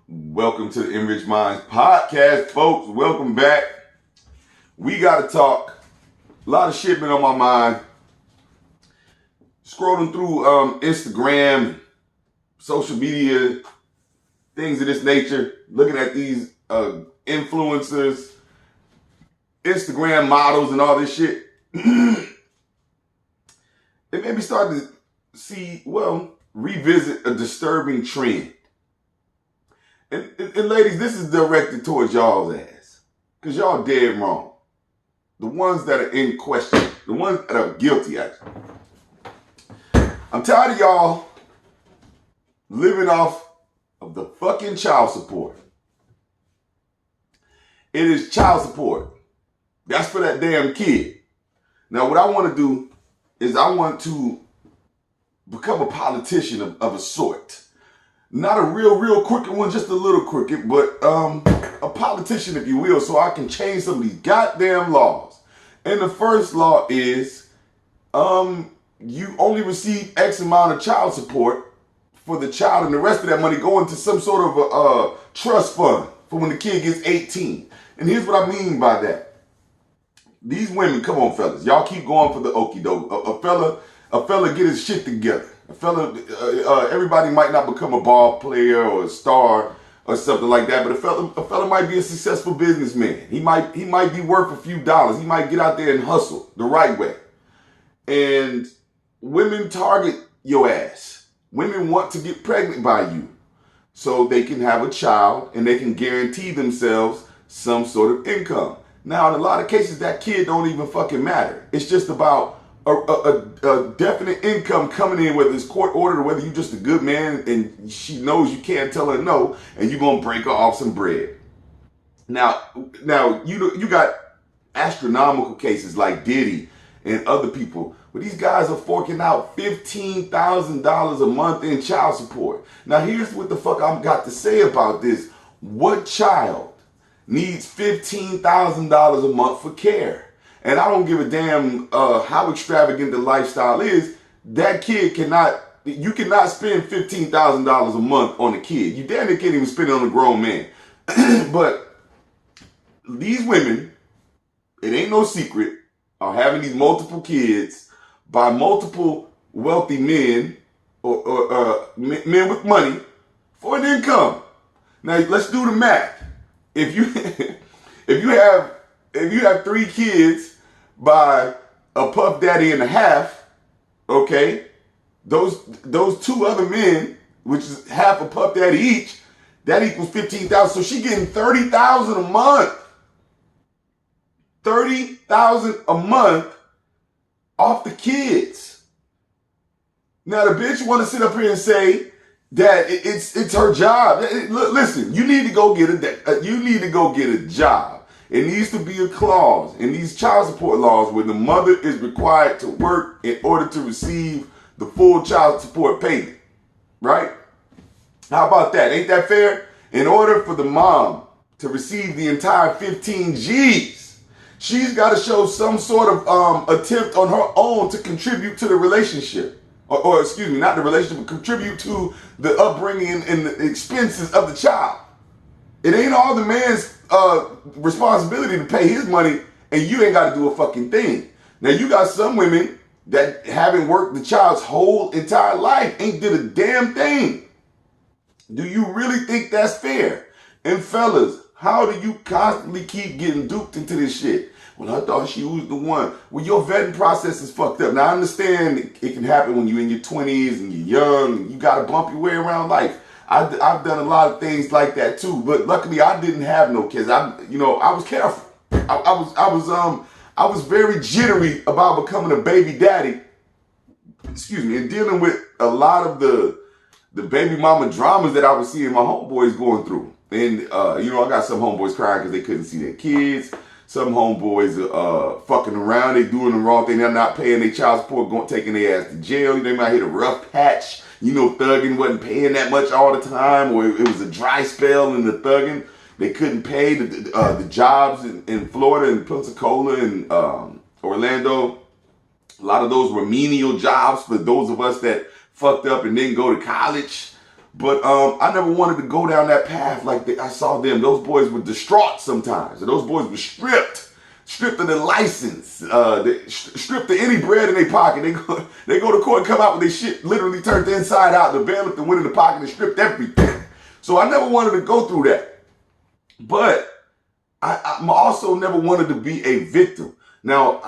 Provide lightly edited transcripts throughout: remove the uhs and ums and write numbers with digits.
Welcome to the Enriched Minds podcast, folks. Welcome back. We got to talk. A lot of shit been on my mind. Scrolling through Instagram, social media, things of this nature. Looking at these influencers, Instagram models, and all this shit. It made me start to revisit a disturbing trend. And ladies, this is directed towards y'all's ass. Because y'all dead wrong. The ones that are in question. The ones that are guilty, actually. I'm tired of y'all living off of the fucking child support. It is child support. That's for that damn kid. Now, what I want to do is I want to become a politician of a sort. Not a real crooked one, just a little crooked, but a politician, if you will, so I can change some of these goddamn laws. And the first law is you only receive X amount of child support for the child, and the rest of that money go into some sort of a trust fund for when the kid gets 18. And here's what I mean by that. These women, come on, fellas, y'all keep going for the okie doke. A fella get his shit together. A fella, everybody might not become a ball player or a star or something like that, but a fella might be a successful businessman. He might be worth a few dollars. He might get out there and hustle the right way. And women target your ass. Women want to get pregnant by you so they can have a child and they can guarantee themselves some sort of income. Now, in a lot of cases, that kid don't even fucking matter. It's just about a definite income coming in, whether it's court ordered or whether you're just a good man and she knows you can't tell her no, and you're going to break her off some bread. Now you got astronomical cases like Diddy and other people, where these guys are forking out $15,000 a month in child support. Now, here's what the fuck I've got to say about this. What child needs $15,000 a month for care? And I don't give a damn how extravagant the lifestyle is. That kid you cannot spend $15,000 a month on a kid. You damn near can't even spend it on a grown man. But these women, it ain't no secret, are having these multiple kids by multiple wealthy men or men with money for an income. Now, let's do the math. If you have 3 kids by a puff daddy and a half, okay, those 2 other men, which is half a puff daddy each, that equals $15,000. So she getting $30,000 a month. $30,000 a month off the kids. Now the bitch want to sit up here and say that it's her job. Listen, you need to go get a job. It needs to be a clause in these child support laws where the mother is required to work in order to receive the full child support payment. Right? How about that? Ain't that fair? In order for the mom to receive the entire 15 G's, she's got to show some sort of attempt on her own to contribute to the relationship. Or excuse me, not the relationship, but contribute to the upbringing and the expenses of the child. It ain't all the man's responsibility to pay his money, and you ain't got to do a fucking thing. Now, you got some women that haven't worked the child's whole entire life, ain't did a damn thing. Do you really think that's fair? And fellas, how do you constantly keep getting duped into this shit? Well, I thought she was the one. Well, your vetting process is fucked up. Now, I understand it can happen when you're in your 20s and you're young and you got to bump your way around life. I've done a lot of things like that too, but luckily I didn't have no kids. I was careful. I was very jittery about becoming a baby daddy. Excuse me, and dealing with a lot of the baby mama dramas that I was seeing my homeboys going through. And I got some homeboys crying because they couldn't see their kids. Some homeboys fucking around. They doing the wrong thing. They're not paying their child support, taking their ass to jail. They might hit a rough patch. Thugging wasn't paying that much all the time, or it was a dry spell in the thugging. They couldn't pay the jobs in Florida and Pensacola and Orlando. A lot of those were menial jobs for those of us that fucked up and didn't go to college. But I never wanted to go down that path like I saw them. Those boys were distraught sometimes. And those boys were stripped of their license, stripped of any bread in their pocket. They go to court and come out with their shit literally turned inside out. The bailiff went in the pocket and stripped everything. So I never wanted to go through that. But I also never wanted to be a victim. Now,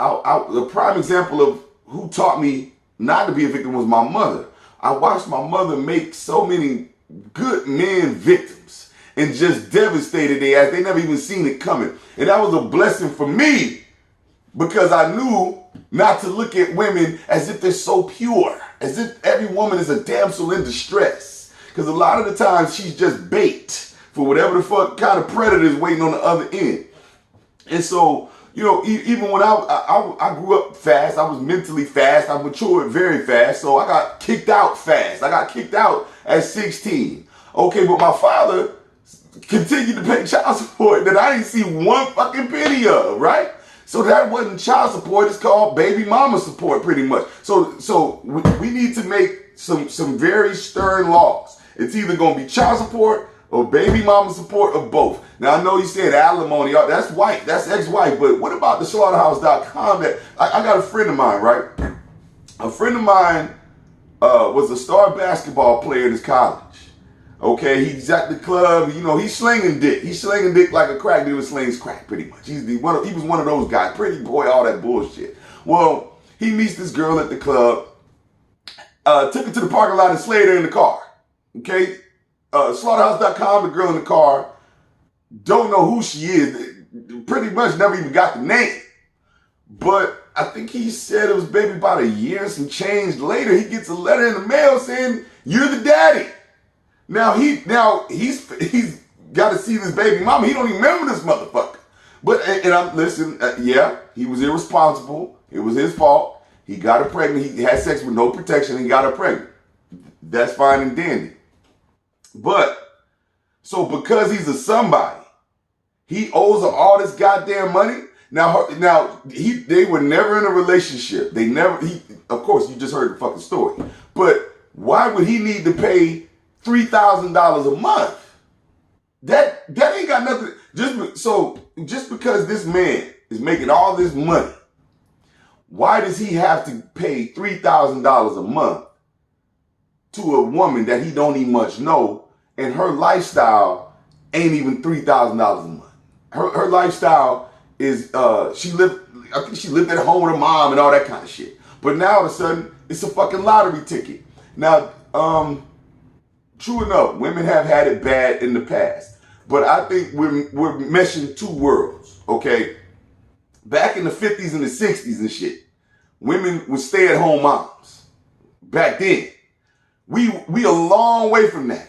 the prime example of who taught me not to be a victim was my mother. I watched my mother make so many good men victims and just devastated their ass. They never even seen it coming. And that was a blessing for me because I knew not to look at women as if they're so pure, as if every woman is a damsel in distress. Because a lot of the times she's just bait for whatever the fuck kind of predator is waiting on the other end. And so, you know, even when I grew up fast, I was mentally fast, I matured very fast, so I got kicked out fast. I got kicked out at 16. Okay, but my father continued to pay child support that I didn't see one fucking penny of, right? So that wasn't child support, it's called baby mama support pretty much. So we need to make some very stern laws. It's either gonna be child support or baby mama support or both. Now I know you said alimony, that's white, that's ex-wife, but what about the slaughterhouse.com that, I got a friend of mine, right? A friend of mine was a star basketball player in his college. Okay, he's at the club, you know, he's slinging dick. He's slinging dick like a crack dealer slings crack pretty much. He was one of those guys, pretty boy, all that bullshit. Well, he meets this girl at the club, took her to the parking lot and slayed her in the car. Okay? Slaughterhouse.com, the girl in the car, don't know who she is, pretty much never even got the name. But I think he said it was maybe about a year and some change later, he gets a letter in the mail saying, "You're the daddy." Now he's got to see this baby mama. He don't even remember this motherfucker. But, and I'm, listen, yeah, he was irresponsible. It was his fault. He got her pregnant. He had sex with no protection. He got her pregnant. That's fine and dandy. But, so because he's a somebody, he owes her all this goddamn money. Now they were never in a relationship. Of course, you just heard the fucking story. But why would he need to pay $3,000 a month? That ain't got nothing. Just because this man is making all this money, why does he have to pay $3,000 a month to a woman that he don't even much know, and her lifestyle ain't even $3,000 a month? Her lifestyle is I think she lived at home with her mom and all that kind of shit. But now all of a sudden it's a fucking lottery ticket. Now, true enough, women have had it bad in the past, but I think we're meshing two worlds. Okay, back in the 50s and the 60s and shit, women were stay-at-home moms. Back then, we a long way from that.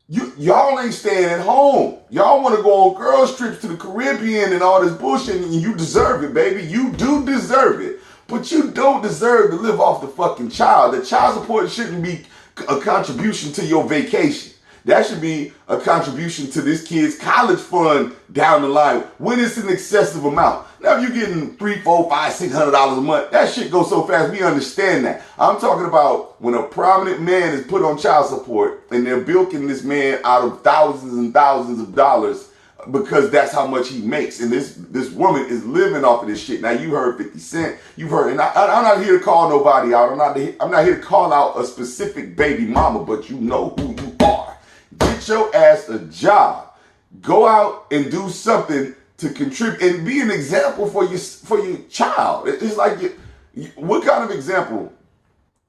Y'all ain't staying at home. Y'all want to go on girls trips to the Caribbean and all this bullshit, and you deserve it, baby. You do deserve it. But you don't deserve to live off the fucking child. The child support shouldn't be a contribution to your vacation. That should be a contribution to this kid's college fund down the line when it's an excessive amount. Now, if you're getting $300, $400, $500, $600 a month, that shit goes so fast. We understand that. I'm talking about when a prominent man is put on child support and they're bilking this man out of thousands and thousands of dollars because that's how much he makes. And this woman is living off of this shit. Now, you heard 50 Cent. You've heard, and I'm not here to call nobody out. I'm not here to call out a specific baby mama, but you know who you are. Get your ass a job. Go out and do something to contribute and be an example for your child. It's like, what kind of example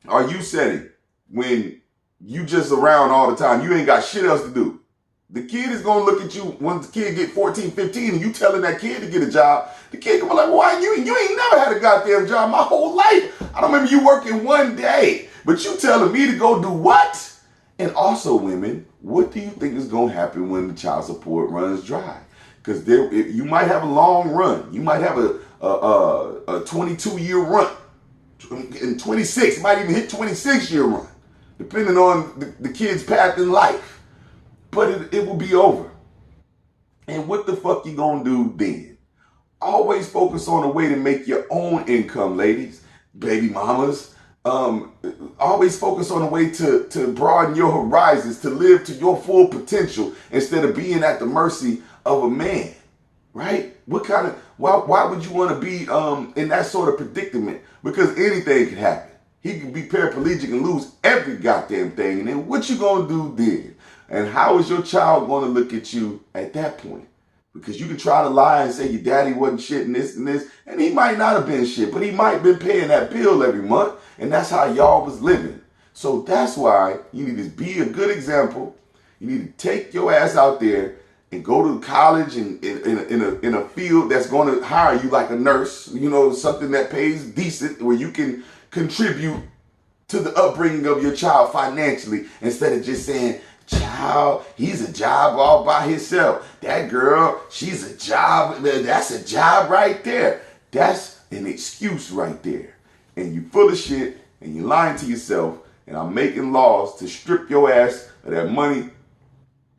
are you setting when you just around all the time? You ain't got shit else to do. The kid is going to look at you when the kid get 14, 15 and you telling that kid to get a job. The kid going to be like, why you ain't never had a goddamn job my whole life. I don't remember you working one day, but you telling me to go do what? And also, women, what do you think is going to happen when the child support runs dry? Because you might have a long run. You might have a 22-year run. In 26, might even hit 26-year run, depending on the kid's path in life. But it will be over. And what the fuck you gonna do then? Always focus on a way to make your own income, ladies. Baby mamas, Um, always focus on a way to broaden your horizons, to live to your full potential instead of being at the mercy of a man, right? Why would you want to be in that sort of predicament? Because anything could happen. He could be paraplegic and lose every goddamn thing. And then what you gonna do then? And how is your child gonna look at you at that point? Because you can try to lie and say your daddy wasn't shit and this, and he might not have been shit, but he might have been paying that bill every month, and that's how y'all was living. So that's why you need to be a good example. You need to take your ass out there and go to college and in a field that's going to hire you like a nurse, something that pays decent where you can contribute to the upbringing of your child financially instead of just saying, child, he's a job all by himself. That girl, she's a job. That's a job right there. That's an excuse right there. And you full of shit and you lying to yourself, and I'm making laws to strip your ass of that money.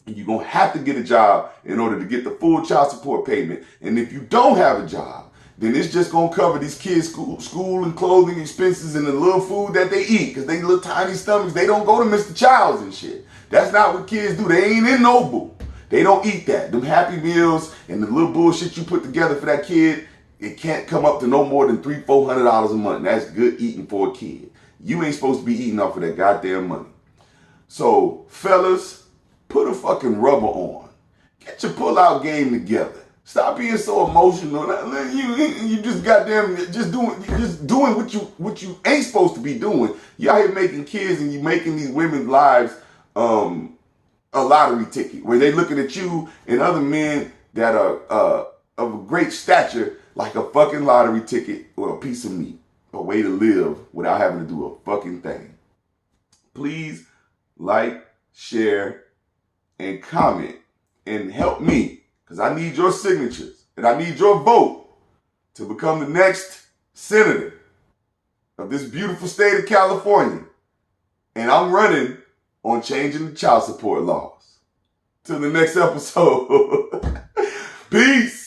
And you're going to have to get a job in order to get the full child support payment. And if you don't have a job, then it's just going to cover these kids' school and clothing expenses and the little food that they eat. Because they little tiny stomachs, they don't go to Mr. Child's and shit. That's not what kids do. They ain't in Noble. They don't eat that. Them Happy Meals and the little bullshit you put together for that kid, it can't come up to no more than $300-400 a month. And that's good eating for a kid. You ain't supposed to be eating off of that goddamn money. So, fellas, put a fucking rubber on. Get your pull-out game together. Stop being so emotional. You just goddamn just doing what you ain't supposed to be doing. You out here making kids and you making these women's lives a lottery ticket where they looking at you and other men that are of a great stature like a fucking lottery ticket or a piece of meat, a way to live without having to do a fucking thing. Please like, share, and comment and help me, because I need your signatures and I need your vote to become the next senator of this beautiful state of California. And I'm running on changing the child support laws. Till the next episode. Peace.